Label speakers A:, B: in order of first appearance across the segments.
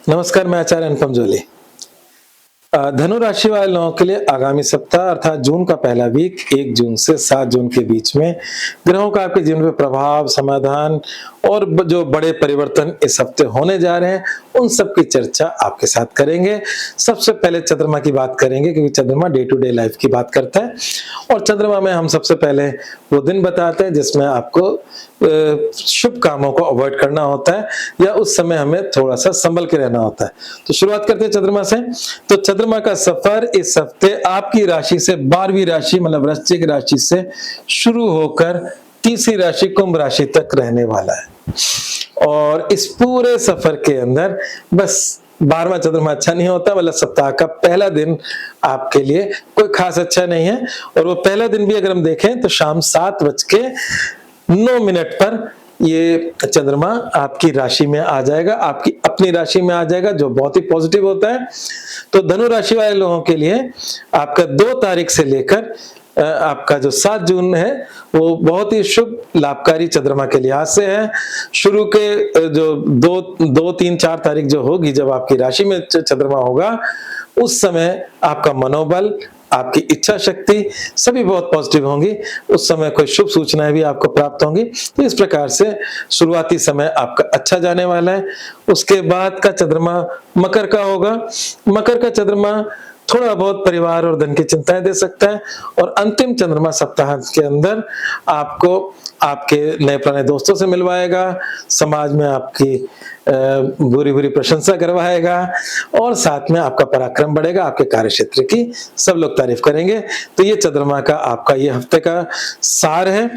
A: नमस्कार, मैं आचार्य अनुपम जोली। धनु राशि वाले लोगों के लिए आगामी सप्ताह अर्थात जून का पहला वीक 1 जून से 7 जून के बीच में ग्रहों का आपके जीवन पे प्रभाव, समाधान और जो बड़े परिवर्तन इस हफ्ते होने जा रहे हैं, उन सब की चर्चा आपके साथ करेंगे। सबसे पहले चंद्रमा की बात करेंगे क्योंकि चंद्रमा डे टू डे लाइफ की बात करता है और चंद्रमा में हम सबसे पहले वो दिन बताते हैं जिसमें आपको शुभ कामों को अवॉइड करना होता है या उस समय हमें थोड़ा सा संभल के रहना होता है। तो शुरुआत करते हैं चंद्रमा से। तो चंद्रमा का सफर इस हफ्ते आपकी राशि से 12वीं राशि मतलब वृश्चिक राशि से शुरू होकर तीसरी राशि कुंभ राशि तक रहने वाला है और इस पूरे सफर के अंदर बस 12वां चंद्रमा अच्छा नहीं होता, मतलब सप्ताह का पहला दिन आपके लिए कोई खास अच्छा नहीं है। और वो पहला दिन भी अगर हम देखें तो शाम 7:09 पर ये चंद्रमा आपकी राशि में आ जाएगा, आपकी अपनी राशि में आ जाएगा, जो बहुत ही पॉजिटिव होता है। तो धनु राशि वाले लोगों के लिए आपका 2 तारीख से लेकर आपका जो 7 जून है वो बहुत ही शुभ लाभकारी चंद्रमा के लिहाज से है। शुरू के जो 2, 3, 4 तारीख जो होगी, जब आपकी राशि में चंद्रमा होगा, उस समय आपका मनोबल, आपकी इच्छा शक्ति सभी बहुत पॉजिटिव होंगी। उस समय कोई शुभ सूचनाएं भी आपको प्राप्त होंगी। तो इस प्रकार से शुरुआती समय आपका अच्छा जाने वाला है। उसके बाद का चंद्रमा मकर का होगा। मकर का चंद्रमा थोड़ा बहुत परिवार और धन की चिंताएं दे सकता है और अंतिम चंद्रमा सप्ताह के अंदर आपको आपके नए पुराने दोस्तों से मिलवाएगा, समाज में आपकी बुरी बुरी प्रशंसा करवाएगा और साथ में आपका पराक्रम बढ़ेगा, आपके कार्य क्षेत्र की सब लोग तारीफ करेंगे। तो ये चंद्रमा का आपका ये हफ्ते का सार है।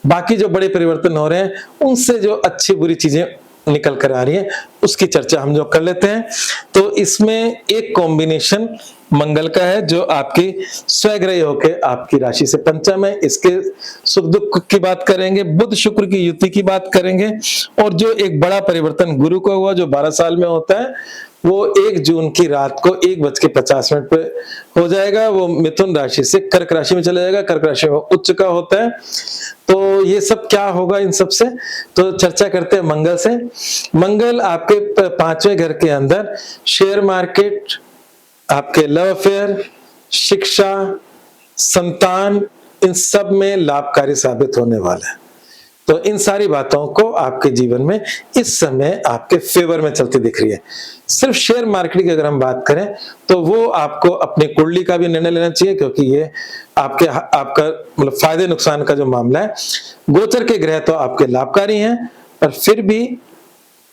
A: बाकी जो बड़े परिवर्तन हो रहे हैं उनसे जो अच्छी बुरी चीजें निकल कर आ रही है उसकी चर्चा हम जो कर लेते हैं। तो इसमें एक कॉम्बिनेशन मंगल का है जो आपकी स्वग्रही होके आपकी राशि से पंचम है, इसके सुख दुख की बात करेंगे, बुध शुक्र की युति की बात करेंगे और जो एक बड़ा परिवर्तन गुरु को हुआ जो 12 साल में होता है वो 1 जून की रात को 1:50 पे हो जाएगा। वो मिथुन राशि से कर्क राशि में चला जाएगा। कर्क राशि में उच्च का होता है। तो ये सब क्या होगा इन सब से, तो चर्चा करते हैं मंगल से। मंगल आपके 5वें घर के अंदर शेयर मार्केट, आपके लव अफेयर, शिक्षा, संतान, इन सब में लाभकारी साबित होने वाला है। तो इन सारी बातों को आपके जीवन में इस समय आपके फेवर में चलती दिख रही है। सिर्फ शेयर मार्केट की अगर हम बात करें तो वो आपको अपनी कुंडली का भी निर्णय लेना चाहिए क्योंकि ये आपका मतलब फायदे नुकसान का जो मामला है। गोचर के ग्रह तो आपके लाभकारी हैं पर फिर भी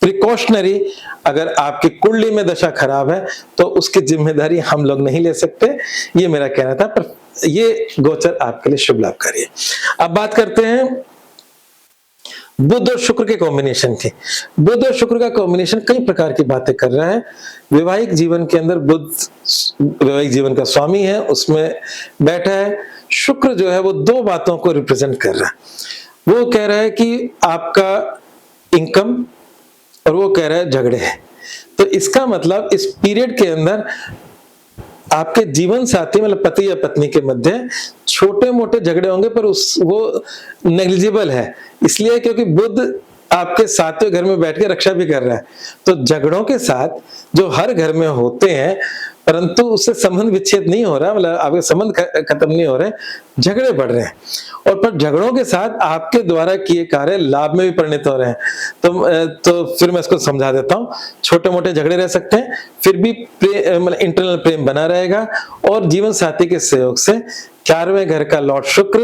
A: प्रिकॉशनरी अगर आपकी कुंडली में दशा खराब है तो उसकी जिम्मेदारी हम लोग नहीं ले सकते, ये मेरा कहना था। पर ये गोचर आपके लिए शुभ लाभकारी है। अब बात करते हैं बुध और शुक्र के कॉम्बिनेशन की। बुध और शुक्र का कॉम्बिनेशन कई प्रकार की बातें कर रहा है। वैवाहिक जीवन के अंदर बुध वैवाहिक जीवन का स्वामी है, उसमें बैठा है। शुक्र जो है वो 2 बातों को रिप्रेजेंट कर रहा है। वो कह रहा है कि आपका इनकम और वो कह रहा है झगड़े हैं। तो इसका मतलब इस पीरियड के अंदर आपके जीवन साथी मतलब पति या पत्नी के मध्य छोटे मोटे झगड़े होंगे पर वो नेग्लिजिबल है, इसलिए क्योंकि बुध आपके 7वें घर में बैठ के रक्षा भी कर रहा है। तो झगड़ों के साथ जो हर घर में होते हैं परंतु उससे संबंध विच्छेद नहीं हो रहा, मतलब आपके संबंध खत्म नहीं हो रहे, झगड़े बढ़ रहे हैं और पर झगड़ों के साथ आपके द्वारा किए कार्य लाभ में भी परिणत हो रहे हैं। तो फिर मैं इसको समझा देता हूँ। छोटे मोटे झगड़े रह सकते हैं फिर भी मतलब इंटरनल प्रेम बना रहेगा और जीवन साथी के सहयोग से 4वें घर का लॉर्ड शुक्र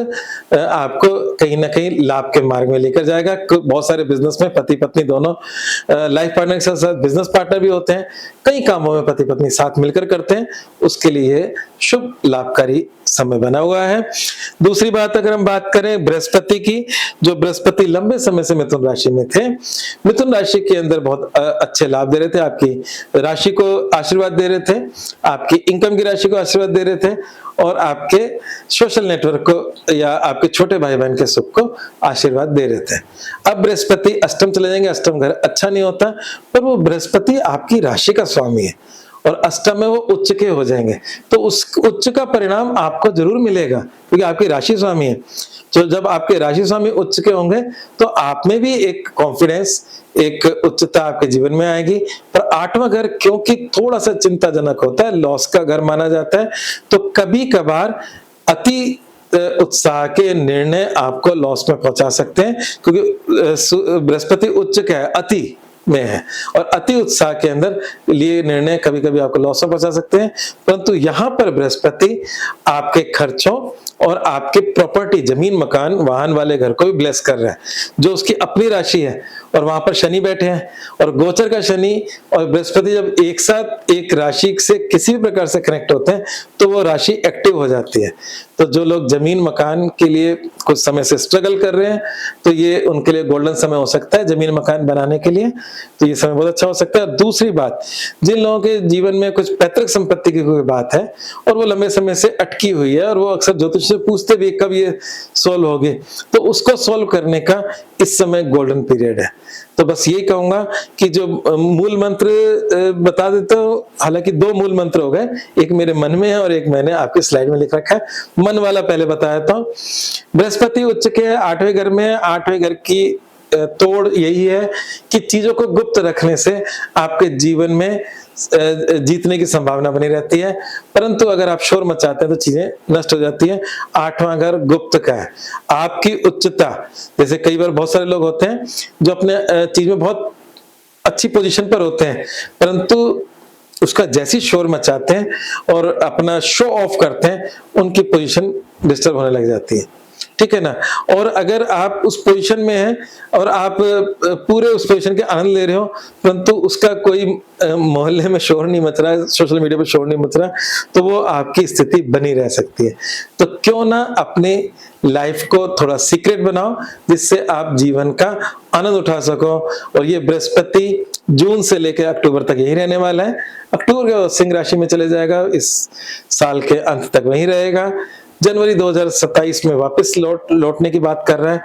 A: आपको कहीं ना कहीं लाभ के मार्ग में लेकर जाएगा। बहुत सारे बिजनेस में पति पत्नी दोनों लाइफ पार्टनर के साथ बिजनेस पार्टनर भी होते हैं, कई कामों में पति पत्नी साथ मिलकर करते हैं, उसके लिए शुभ लाभकारी समय बना हुआ है। दूसरी बात अगर हम बात करें बृहस्पति की, जो बृहस्पति लंबे समय से मिथुन राशि में थे, मिथुन राशि के अंदर बहुत अच्छे लाभ दे रहे थे, आपकी राशि को आशीर्वाद दे रहे थे, आपकी इनकम की राशि को आशीर्वाद दे रहे थे और आपके सोशल नेटवर्क को या आपके छोटे भाई बहन के सुख को आशीर्वाद दे रहे थे। अब बृहस्पति अष्टम चले जाएंगे। अष्टम घर अच्छा नहीं होता पर वो बृहस्पति आपकी राशि का स्वामी है और अष्टम में वो उच्च के हो जाएंगे, तो उस उच्च का परिणाम आपको जरूर मिलेगा क्योंकि आपकी राशि स्वामी है। तो जब आपके राशि स्वामी उच्च के होंगे तो आप में भी एक कॉन्फिडेंस, एक उच्चता आपके जीवन में आएगी। पर 8वां घर क्योंकि थोड़ा-सा चिंताजनक होता है, लॉस का घर माना जाता है, तो कभी-कभार अति उत्साह के निर्णय आपको लॉस में पहुंचा सकते हैं, क्योंकि बृहस्पति उच्च क्या है, अति में है, और अति उत्साह के अंदर लिए निर्णय कभी-कभी आपको लॉस में पहुंचा सकते हैं। परंतु यहाँ पर बृहस्पति आपके खर्चों और आपके प्रॉपर्टी, जमीन, मकान, वाहन वाले घर को भी ब्लेस कर रहा है, जो उसकी अपनी राशि है, और वहां पर शनि बैठे हैं, और गोचर का शनि और बृहस्पति जब एक साथ एक राशि से किसी भी प्रकार से कनेक्ट होते हैं तो वो राशि एक्टिव हो जाती है। तो जो लोग जमीन मकान के लिए कुछ समय से स्ट्रगल कर रहे हैं, तो ये उनके लिए गोल्डन समय हो सकता है जमीन मकान बनाने के लिए, तो ये समय बहुत अच्छा हो सकता है। दूसरी बात, जिन लोगों के जीवन में कुछ पैतृक संपत्ति की कोई बात है और वो लंबे समय से अटकी हुई है, और वो अक्सर ज्योतिष से पूछते भी कब ये सोल्व होगी, तो उसको सोल्व करने का इस समय गोल्डन पीरियड है। तो बस यही कहूंगा कि जो मूल मंत्र बता देता हूं, हालांकि 2 मूल मंत्र हो गए, एक मेरे मन में है और एक मैंने आपकी स्लाइड में लिख रखा है। मन वाला पहले बताया था। बृहस्पति उच्च के 8वें घर में, 8वें घर की तोड़ यही है कि चीजों को गुप्त रखने से आपके जीवन में जीतने की संभावना बनी रहती है, परंतु अगर आप शोर मचाते हैं तो चीजें नष्ट हो जाती हैं। 8वां घर गुप्त का है, आपकी उच्चता। जैसे कई बार बहुत सारे लोग होते हैं जो अपने चीज में बहुत अच्छी पोजीशन पर होते हैं, परंतु उसका जैसी शोर मचाते हैं और अपना शो ऑफ करते हैं, उनकी पोजीशन डिस्टर्ब होने लग जाती है, ठीक है ना। और अगर आप उस पोजीशन में हैं और आप पूरे उस पोजीशन के आनंद ले रहे हो, परंतु उसका कोई मोहल्ले में शोर नहीं मच रहा है, सोशल मीडिया पर शोर नहीं मच रहा, तो वो आपकी स्थिति बनी रह सकती है। तो क्यों ना अपने लाइफ को थोड़ा सीक्रेट बनाओ, जिससे आप जीवन का आनंद उठा सको। और ये बृहस्पति जून से लेकर अक्टूबर तक यही रहने वाला है। अक्टूबर के सिंह राशि में चले जाएगा, इस साल के अंत तक वहीं रहेगा। जनवरी 2027 में वापस लौटने की बात कर रहा है,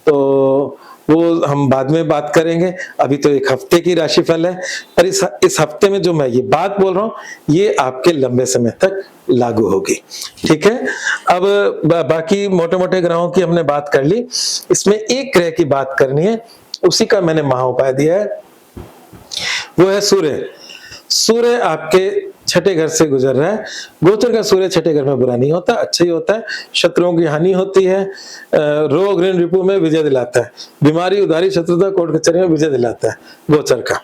A: तो वो हम बाद में बात करेंगे। अभी तो 1 हफ्ते की राशिफल है, पर इस हफ्ते में जो मैं ये बात बोल रहा हूँ, ये आपके लंबे समय तक लागू होगी, ठीक है। अब बाकी मोटे मोटे ग्रहों की हमने बात कर ली, इसमें एक ग्रह की बात करनी है, उसी का मैंने महाउपाय दिया है, वो है सूर्य। सूर्य आपके 6ठे घर से गुजर रहा है। गोचर का सूर्य 6ठे घर में बुरा नहीं होता, अच्छा ही होता है। शत्रुओं की हानि होती है, रोग ऋण रिपु में विजय दिलाता है, बीमारी उधारी शत्रुता कोर्ट कचहरी में विजय दिलाता है गोचर का।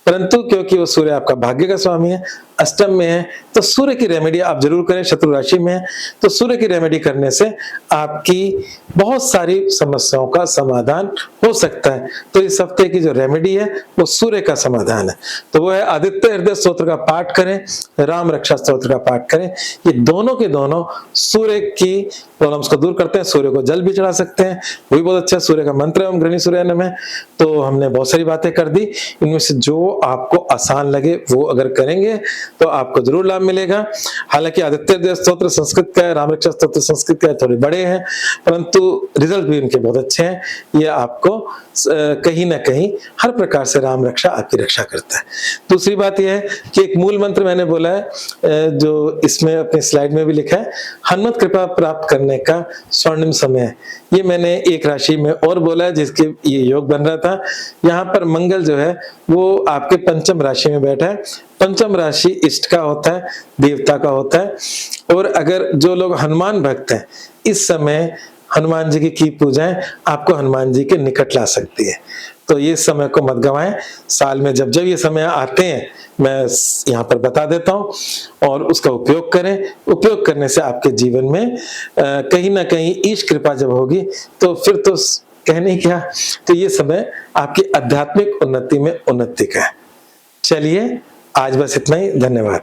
A: परंतु क्योंकि वो सूर्य आपका भाग्य का स्वामी है, अष्टम में है, तो सूर्य की रेमेडी आप जरूर करें। शत्रु राशि में है तो सूर्य की रेमेडी करने से आपकी बहुत सारी समस्याओं का समाधान हो सकता है। तो इस हफ्ते की जो रेमेडी है वो सूर्य का समाधान है, तो वो है आदित्य हृदय स्तोत्र का पाठ करें, राम रक्षा स्तोत्र का पाठ करें। ये दोनों के दोनों सूर्य की प्रॉब्लम्स को दूर करते हैं। सूर्य को जल भी चढ़ा सकते हैं, वो भी बहुत अच्छा। सूर्य का मंत्र है ओम गृणी सूर्याय नमः। तो हमने बहुत सारी बातें कर दी, इनमें से जो आपको आसान लगे वो अगर करेंगे तो आपको जरूर लाभ मिलेगा। हालांकि आदित्य हृदय स्तोत्र संस्कृत का है, राम रक्षा स्तोत्र संस्कृत का है, थोड़े बड़े हैं, परंतु रिजल्ट भी इनके बहुत अच्छे हैं। ये आपको कहीं ना कहीं हर प्रकार से राम रक्षा आपकी रक्षा करता है। दूसरी बात यह है कि एक मूल मंत्र मैंने बोला है, जो इसमें अपनी स्लाइड में भी लिखा है, हनुमत कृपा प्राप्त करने का स्वर्णिम समय है। ये मैंने एक राशि में और बोला है जिसके ये योग बन रहा था। यहाँ पर मंगल जो है वो आपके पंचम राशि में बैठा है। पंचम राशि इष्ट का होता है, देवता का होता है। और अगर जो लोग हनुमान भक्त हैं, इस समय हनुमान जी की पूजाएं आपको हनुमान जी के निकट ला सकती है। तो ये समय को मत गवाएं। साल में जब जब ये समय आते हैं मैं यहाँ पर बता देता हूँ और उसका उपयोग करें। उपयोग करने से आपके जीवन में कहीं ना कहीं ईश कृपा जब होगी तो फिर तो कहने क्या, तो ये समय आपकी आध्यात्मिक उन्नति में उन्नति का है। चलिए आज बस इतना ही, धन्यवाद।